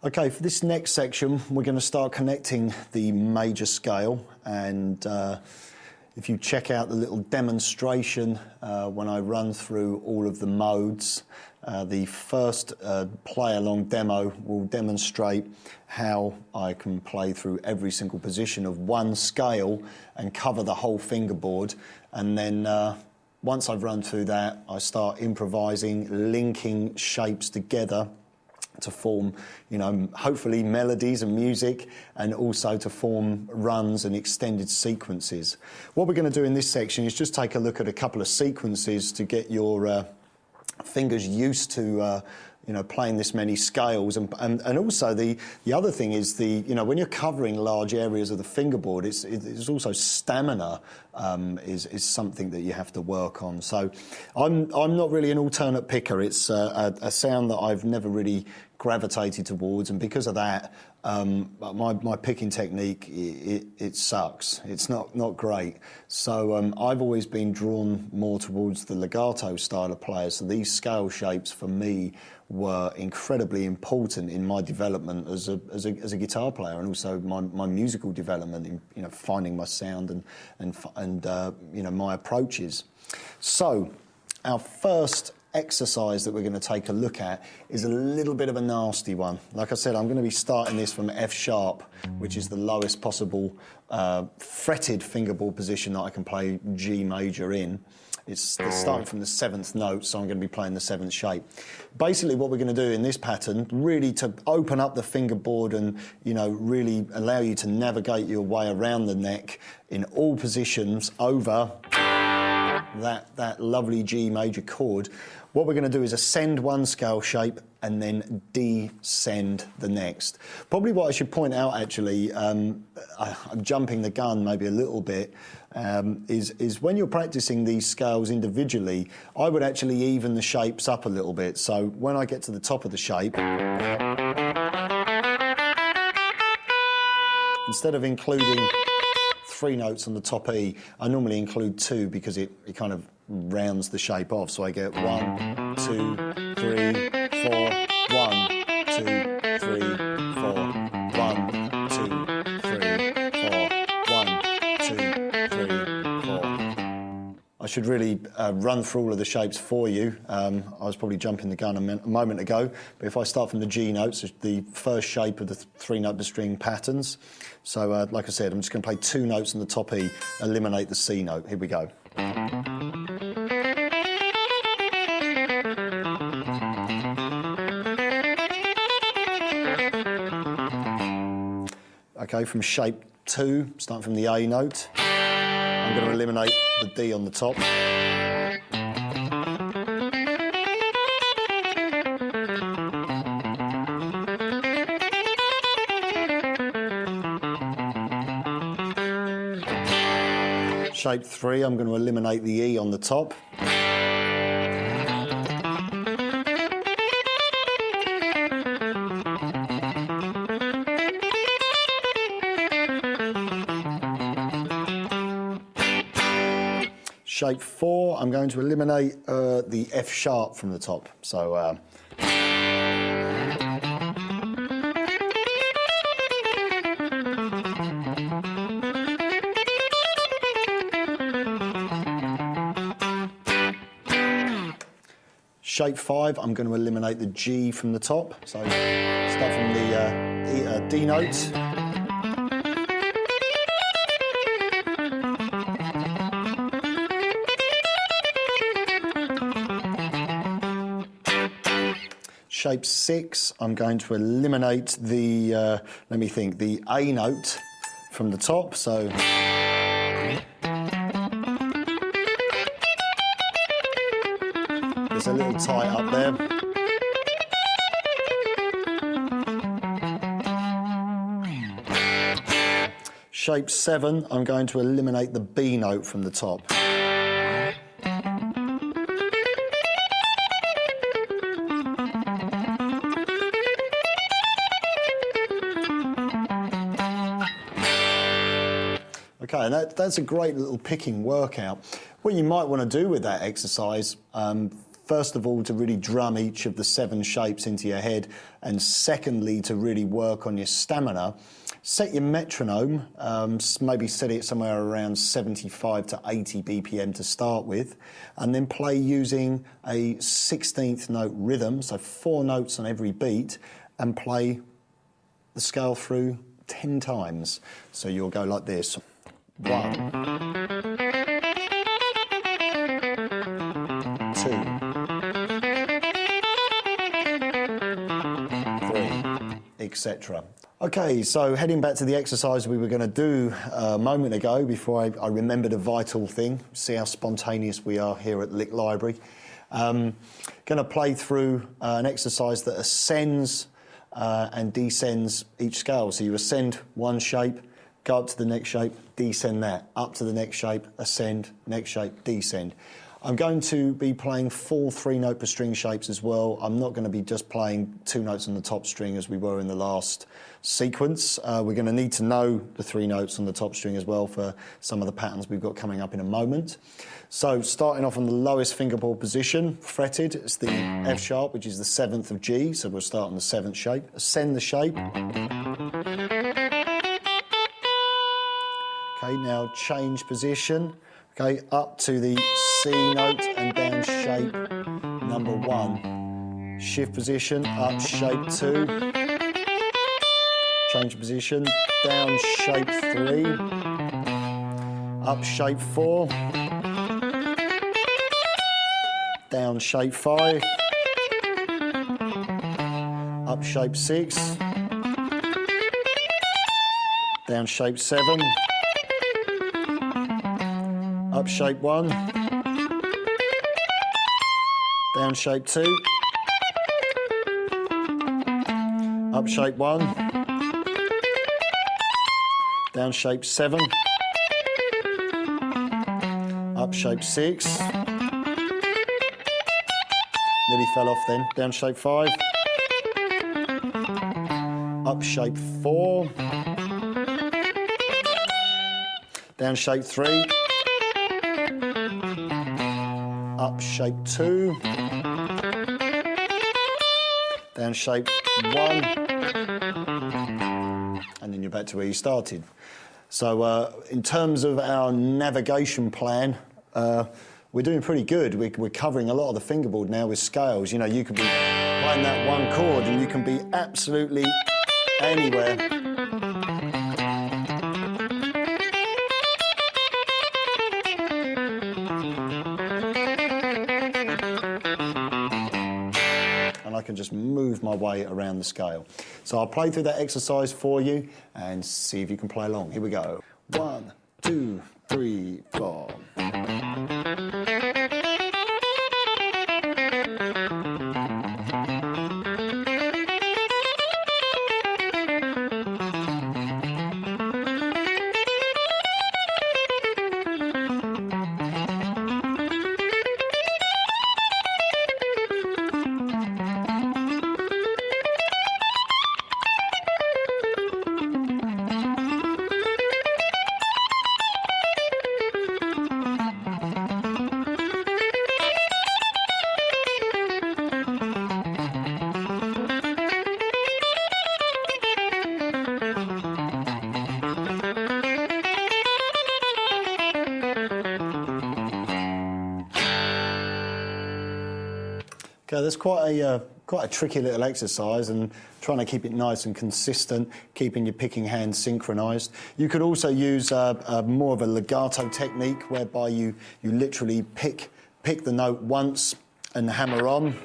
Okay, for this next section, we're going to start connecting the major scale, and if you check out the little demonstration when I run through all of the modes, the first play-along demo will demonstrate how I can play through every single position of one scale and cover the whole fingerboard, and then once I've run through that, I start improvising, linking shapes together to form, you know, hopefully melodies and music, and also to form runs and extended sequences. What we're going to do in this section is just take a look at a couple of sequences to get your fingers used to you know, playing this many scales, and also the other thing is you know, when you're covering large areas of the fingerboard, it's also stamina is something that you have to work on. So I'm not really an alternate picker. It's a sound that I've never really gravitated towards, and because of that, my picking technique, it sucks. It's not great. So I've always been drawn more towards the legato style of players. So these scale shapes for me were incredibly important in my development as a guitar player, and also my musical development in, you know, finding my sound and you know, my approaches. So our first exercise that we're going to take a look at is a little bit of a nasty one. Like I said, I'm going to be starting this from F sharp, which is the lowest possible fretted fingerboard position that I can play G major in. It's starting from the 7th note, so I'm going to be playing the 7th shape. Basically, what we're going to do in this pattern, really to open up the fingerboard and, you know, really allow you to navigate your way around the neck in all positions over that lovely G major chord. What we're going to do is ascend one scale shape and then descend the next. Probably what I should point out, actually, I'm jumping the gun maybe a little bit, is when you're practicing these scales individually, I would actually even the shapes up a little bit. So when I get to the top of the shape, instead of including 3 notes on the top E, I normally include 2 because it kind of rounds the shape off. So I get 1, 2, 3, 4, 1, 2, 3, 4, 1, 2, 3, 4, 1, 2, 3, 4. I should really run through all of the shapes for you. I was probably jumping the gun a moment ago, but if I start from the G notes, the first shape of the 3-note string patterns. So, like I said, I'm just going to play 2 notes on the top E, eliminate the C note. Here we go. Okay, from shape 2, starting from the A note, I'm going to eliminate the D on the top. Shape 3, I'm going to eliminate the E on the top. Shape 4, I'm going to eliminate the F sharp from the top. So shape 5, I'm going to eliminate the G from the top. So start from the D note. Shape 6, I'm going to eliminate the, let me think, the A note from the top. So it's a little tight up there. Shape 7, I'm going to eliminate the B note from the top. Okay, and that's a great little picking workout. What you might want to do with that exercise, first of all, to really drum each of the 7 shapes into your head, and secondly, to really work on your stamina. Set your metronome, maybe set it somewhere around 75 to 80 BPM to start with, and then play using a 16th note rhythm, so 4 notes on every beat, and play the scale through 10 times. So you'll go like this. 1, 2, 3, etc. Okay, so heading back to the exercise we were going to do a moment ago before I remembered a vital thing. See how spontaneous we are here at Lick Library. Going to play through an exercise that ascends and descends each scale. So you ascend one shape, go up to the next shape, descend that, up to the next shape, ascend, next shape, descend. I'm going to be playing full 3-note per string shapes as well. I'm not going to be just playing 2 notes on the top string as we were in the last sequence. We're going to need to know the 3 notes on the top string as well for some of the patterns we've got coming up in a moment. So starting off on the lowest fingerboard position, fretted, it's the F sharp, which is the 7th of G, so we'll start on the 7th shape. Ascend the shape. Okay, now change position. Okay, up to the C note and down shape number 1. Shift position, up shape 2. Change position, down shape 3. Up shape 4. Down shape 5. Up shape 6. Down shape 7. Up shape 1, down shape 2, up shape 1, down shape 7, up shape 6, nearly fell off then, down shape 5, up shape 4, down shape 3, up shape 2, down shape 1, and then you're back to where you started. So in terms of our navigation plan, we're doing pretty good. We're covering a lot of the fingerboard now with scales. You know, you could be playing that one chord and you can be absolutely anywhere. I can just move my way around the scale. So I'll play through that exercise for you and see if you can play along. Here we go. 1, 2, 3, 4. Okay, that's quite a tricky little exercise, and trying to keep it nice and consistent, keeping your picking hand synchronised. You could also use more of a legato technique, whereby you literally pick the note once and hammer on.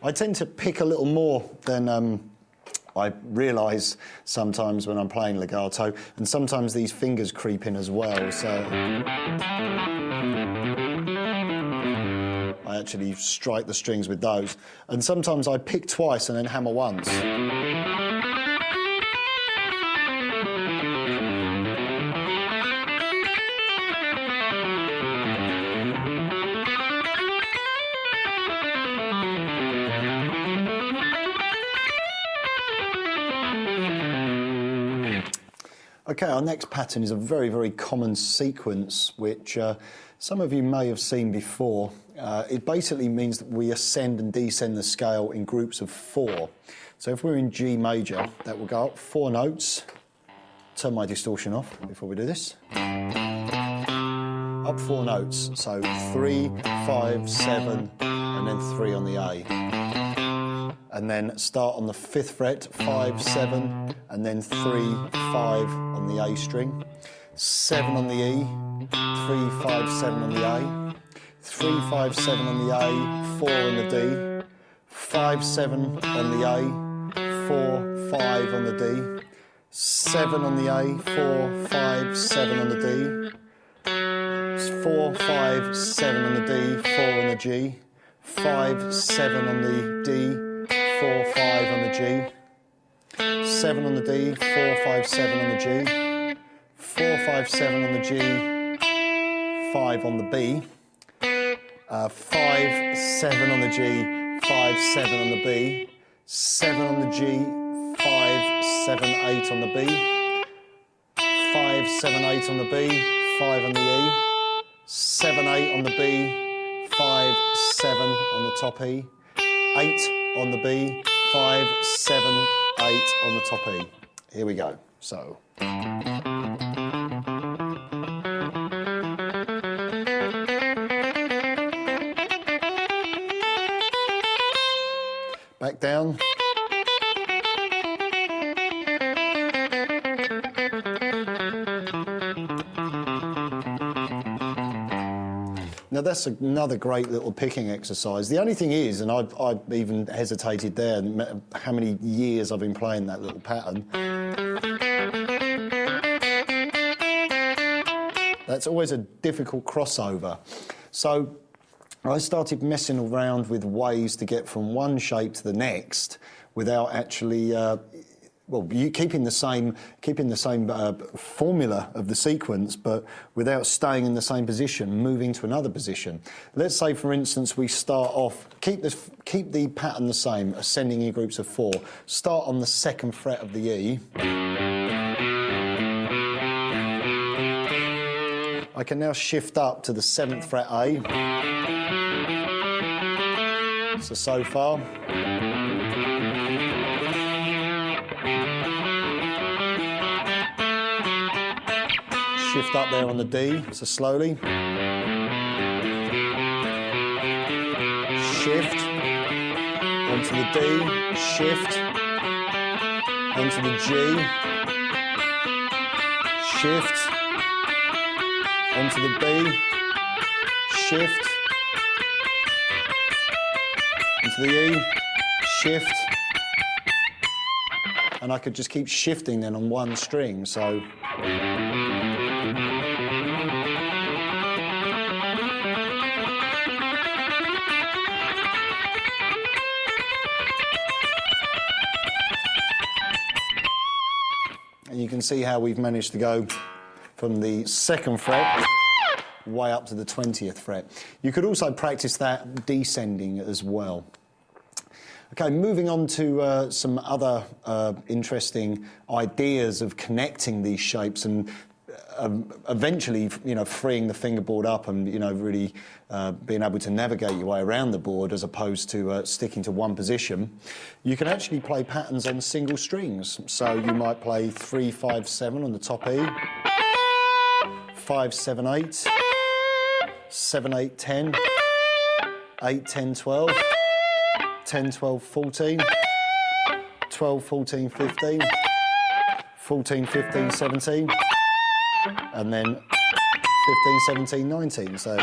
I tend to pick a little more than I realise sometimes when I'm playing legato, and sometimes these fingers creep in as well, so I actually strike the strings with those. And sometimes I pick twice and then hammer once. Okay, our next pattern is a very, very common sequence which some of you may have seen before. It basically means that we ascend and descend the scale in groups of 4. So if we're in G major, that will go up 4 notes. Turn my distortion off before we do this. Up 4 notes, so 3, 5, 7, and then 3 on the A. And then start on the 5th fret, 5, 7, and then 3, 5 on the A string, 7 on the E, 3, 5, 7 on the A, 3, 5, 7 on the A, 4 on the D, 5, 7 on the A, 4, 5 on the D, 7 on the A, 4, 5, 7 on the D, 4, 5, 7 on the D, 4 on the G, 5, 7 on the D, 4, 5 on the G, 7 on the D, 4, 5, 7 on the G, 4, 5, 7 on the G, 5 on the B, 5, 7 on the G, 5, 7 on the B, 7 on the G, 5, 7, 8 on the B, 5, 7, 8 on the B, 5 on the E, 7, 8 on the B, 5, 7 on the top E, 8 on the B, 5, 7, 8 on the top E. Here we go. So. Back down. Now that's another great little picking exercise. The only thing is, and I've even hesitated there, how many years I've been playing that little pattern. That's always a difficult crossover. So I started messing around with ways to get from one shape to the next without actually, keeping the same formula of the sequence, but without staying in the same position, moving to another position. Let's say, for instance, we start off, keep the pattern the same, ascending in groups of 4. Start on the 2nd fret of the E. I can now shift up to the 7th fret A. So far. Shift up there on the D, so slowly. Shift, onto the D, shift, onto the G, shift, onto the B, shift, onto the E, shift, and I could just keep shifting then on one string, so. And you can see how we've managed to go from the 2nd fret way up to the 20th fret. You could also practice that descending as well. Okay, moving on to some other interesting ideas of connecting these shapes and eventually, freeing the fingerboard up and, really being able to navigate your way around the board as opposed to sticking to one position. You can actually play patterns on single strings. So you might play 3, 5, 7 on the top E, 5, 7, 8, 7, 8, 10, 8, 10, 12, 10, 12, 14, 12, 14, 15, 14, 15, 17, and then 15, 17, 19. So,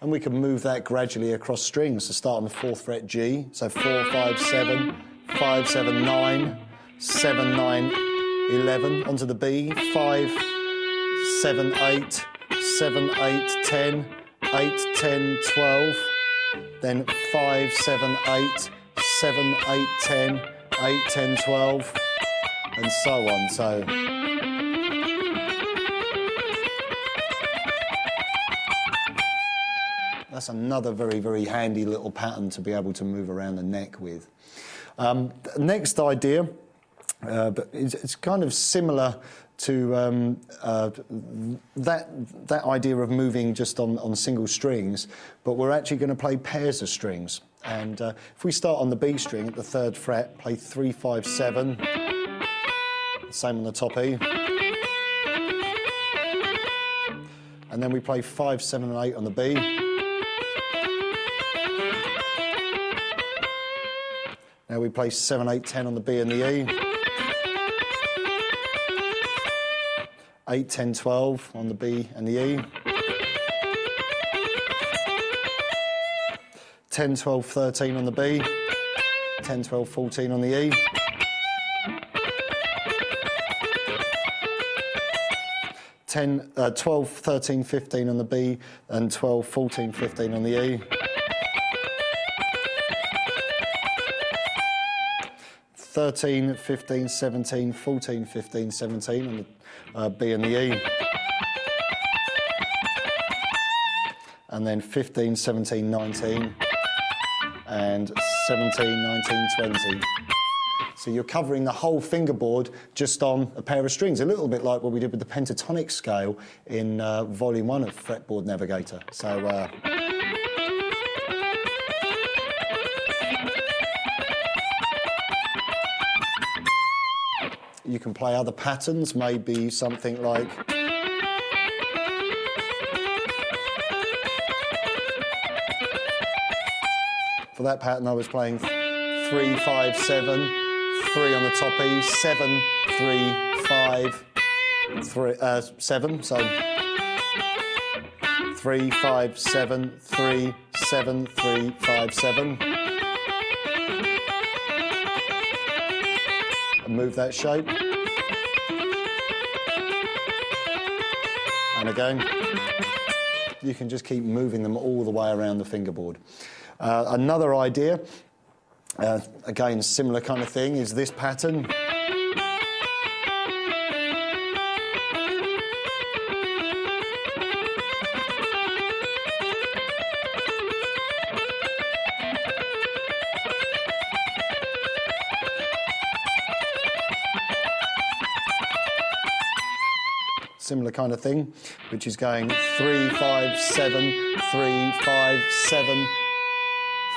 and we can move that gradually across strings. So start on the 4th fret G, so 4, 5, 7, 5, 7, 9, 7, 9, 11, onto the B, 5, 7, 8, 7, 8, 10, 8, 10, 12, then 5, 7, 8, 7, 8, 10, 8, 10, 12, and so on. So that's another very, very handy little pattern to be able to move around the neck with. Next idea, but it's kind of similar to that idea of moving just on single strings, but we're actually going to play pairs of strings. And if we start on the B string at the 3rd fret, play 3, 5, 7, same on the top E, and then we play 5, 7 and 8 on the B, now we play 7, 8, 10 on the B and the E, 8, 10, 12 on the B and the E, 10, 12, 13 on the B, 10, 12, 14 on the E, 12, 13, 15 on the B, and 12, 14, 15 on the E, 13, 15, 17, 14, 15, 17 on the B and the E, and then 15, 17, 19, and 17, 19, 20. So you're covering the whole fingerboard just on a pair of strings, a little bit like what we did with the pentatonic scale in Volume 1 of Fretboard Navigator. So you can play other patterns, maybe something like for that pattern I was playing 3, 5, 7, 3 on the top E, 7, 3, 5, 3, 7, so 3, 5, 7, 3, 7, 3, 5, 7. And move that shape. And again, you can just keep moving them all the way around the fingerboard. Another idea, again, similar kind of thing, is this pattern. Similar kind of thing, which is going 3, 5, 7, 3, 5, 7,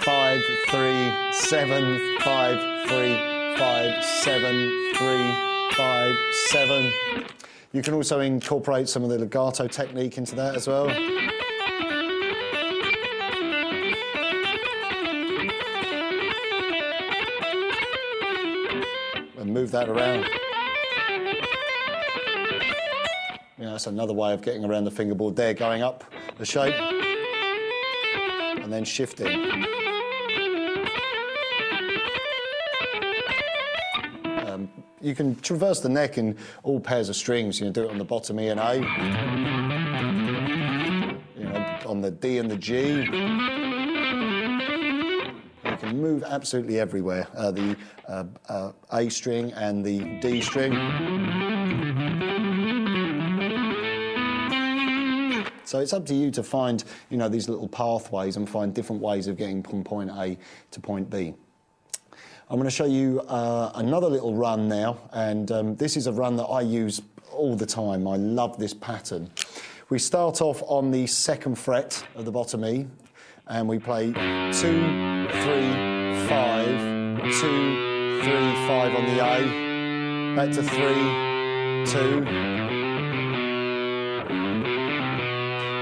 5, 3, 7, 5, 3, 5, 7, 3, 5, 7. You can also incorporate some of the legato technique into that as well. And move that around. That's another way of getting around the fingerboard there, going up the shape and then shifting. You can traverse the neck in all pairs of strings. You can do it on the bottom E and A, on the D and the G. You can move absolutely everywhere. The A string and the D string. So it's up to you to find, these little pathways and find different ways of getting from point A to point B. I'm going to show you another little run now, and this is a run that I use all the time. I love this pattern. We start off on the 2nd fret of the bottom E, and we play 2, 3, 5, 2, 3, 5 on the A, back to 3, 2.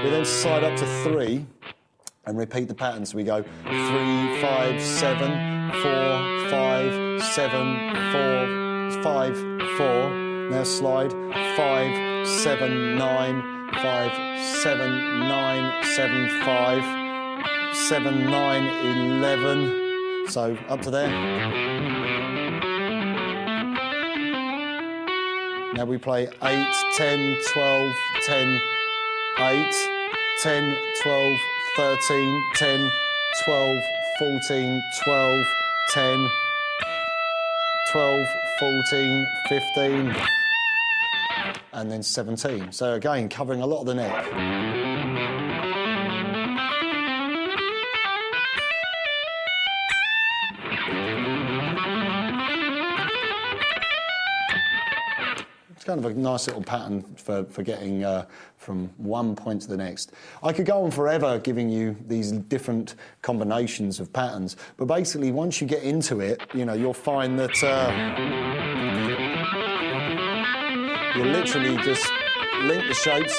We then slide up to 3 and repeat the pattern. So we go 3, 5, 7, 4, 5, 7, 4, 5, 4. Now slide 5, 7, 9, 5, 7, 9, 7, 5, 7, 9, 11. So up to there. Now we play 8, 10, 12, 10, 8, 10, 12, 13, 10, 12, 14, 12, 10, 12, 14, 15, and then 17. So again, covering a lot of the neck. kind of a nice little pattern for getting from one point to the next. I could go on forever giving you these different combinations of patterns, but basically once you get into it, you know, you'll find that you literally just link the shapes.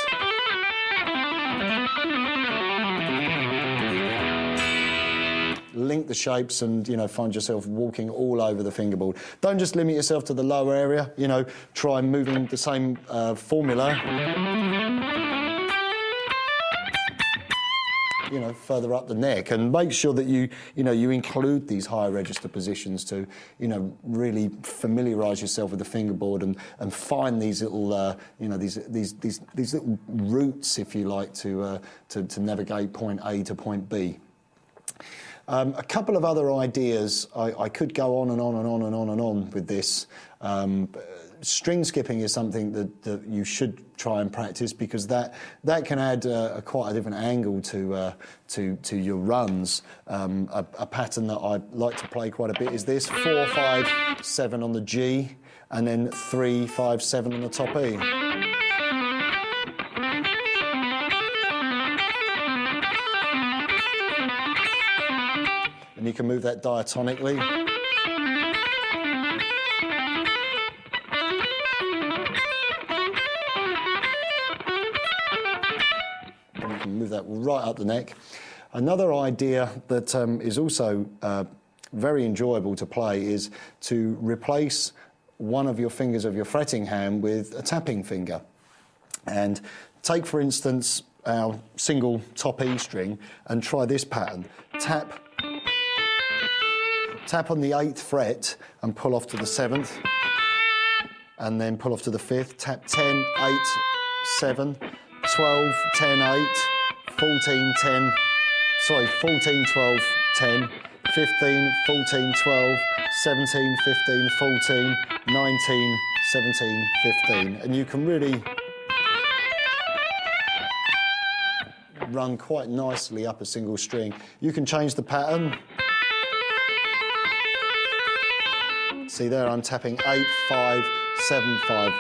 Link the shapes and, you know, find yourself walking all over the fingerboard. Don't just limit yourself to the lower area, you know, try moving the same formula, you know, further up the neck, and make sure that you include these higher register positions to, you know, really familiarise yourself with the fingerboard and find these little, you know, these little routes, if you like, to navigate point A to point B. A couple of other ideas. I could go on and on and on and on and on with this. String skipping is something that you should try and practice, because that can add quite a different angle to your runs. A pattern that I like to play quite a bit is this: 4, 5, 7 on the G, and then 3, 5, 7 on the top E. And you can move that diatonically. And you can move that right up the neck. Another idea that is also very enjoyable to play is to replace one of your fingers of your fretting hand with a tapping finger. And take, for instance, our single top E string and try this pattern. Tap on the 8th fret and pull off to the 7th, and then pull off to the 5th. Tap 10, 8, 7, 12, 10, 8, 14, 10, 14, 12, 10, 15, 14, 12, 17, 15, 14, 19, 17, 15. And you can really run quite nicely up a single string. You can change the pattern. See there, I'm tapping 8, 5, 7, 5.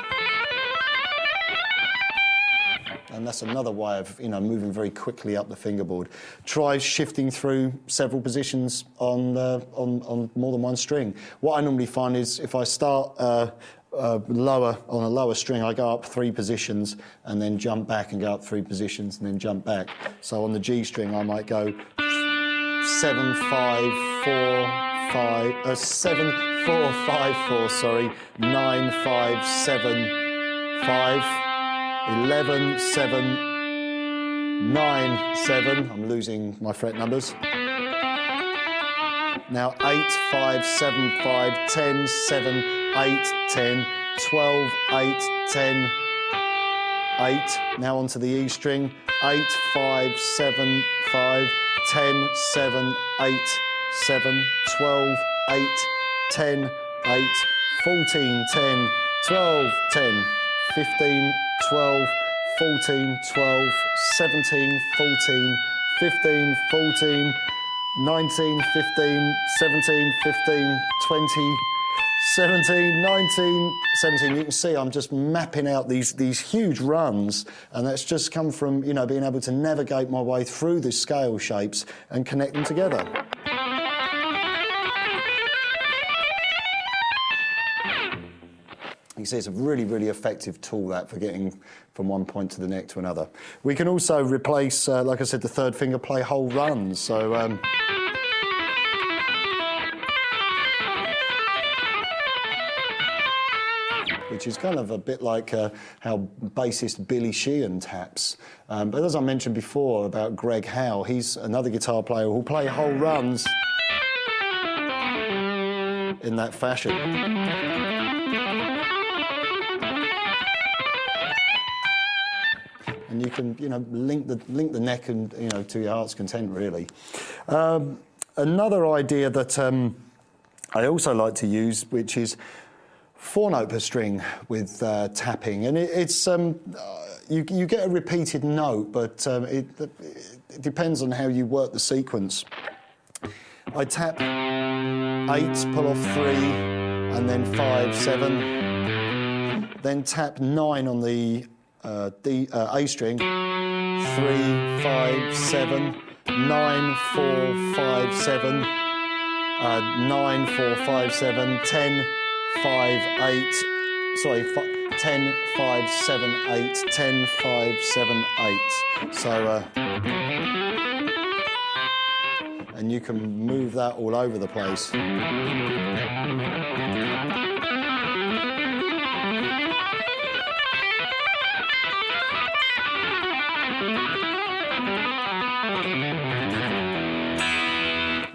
And that's another way of, you know, moving very quickly up the fingerboard. Try shifting through several positions on more than one string. What I normally find is if I start lower on a lower string, I go up 3 positions and then jump back and go up 3 positions and then jump back. So on the G string, I might go 7, 5, 4, 5, 7, 4, 5, 4, sorry, 9, 5, 7, 5, 11, 7, 9, 7. I'm losing my fret numbers. Now 8, 5, 7, 5, 10, 7, 8, 10, 12, 8, 10, 8. Now onto the E string. 8, 5, 7, 5, 10, 7, 8, 7, 12, 8, 10, 8, 14, 10, 12, 10, 15, 12, 14, 12, 17, 14, 15, 14, 19, 15, 17, 15, 20, 17, 19, 17. You can see I'm just mapping out these huge runs, and that's just come from, you know, being able to navigate my way through the scale shapes and connect them together. You see, it's a really, really effective tool, that, for getting from one point to the neck to another. We can also replace, like I said, the third finger, play whole runs. So, which is kind of a bit like how bassist Billy Sheehan taps. But as I mentioned before about Greg Howe, he's another guitar player who'll play whole runs in that fashion. And you can, you know, link the neck and, you know, to your heart's content, really. Another idea that I also like to use, which is 4-note per string with tapping, and it's you get a repeated note, but it depends on how you work the sequence. I tap 8, pull off 3, and then 5, 7. then tap 9 on the A string, 3, 5, 7, 9, 4, 5, 7, 9, 4, 5, 7, 10, 5, 8, sorry, 10, 5, 7, 8, 10, 5, 7, 8. So, and you can move that all over the place.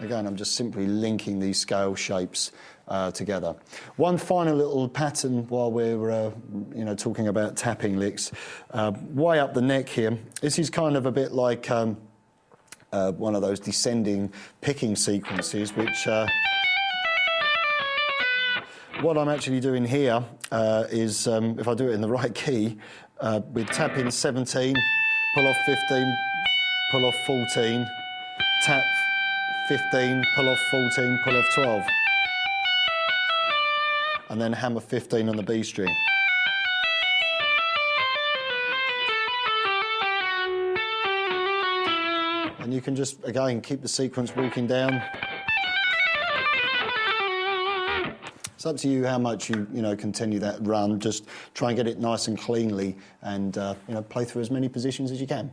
Again, I'm just simply linking these scale shapes together. One final little pattern while we're talking about tapping licks. Way up the neck here, this is kind of a bit like one of those descending picking sequences, which what I'm actually doing here is, if I do it in the right key, we tap in 17, pull off 15, pull off 14, tap 15, pull off 14, pull off 12. And then hammer 15 on the B string. And you can just, again, keep the sequence walking down. It's up to you how much you continue that run. Just try and get it nice and cleanly and play through as many positions as you can.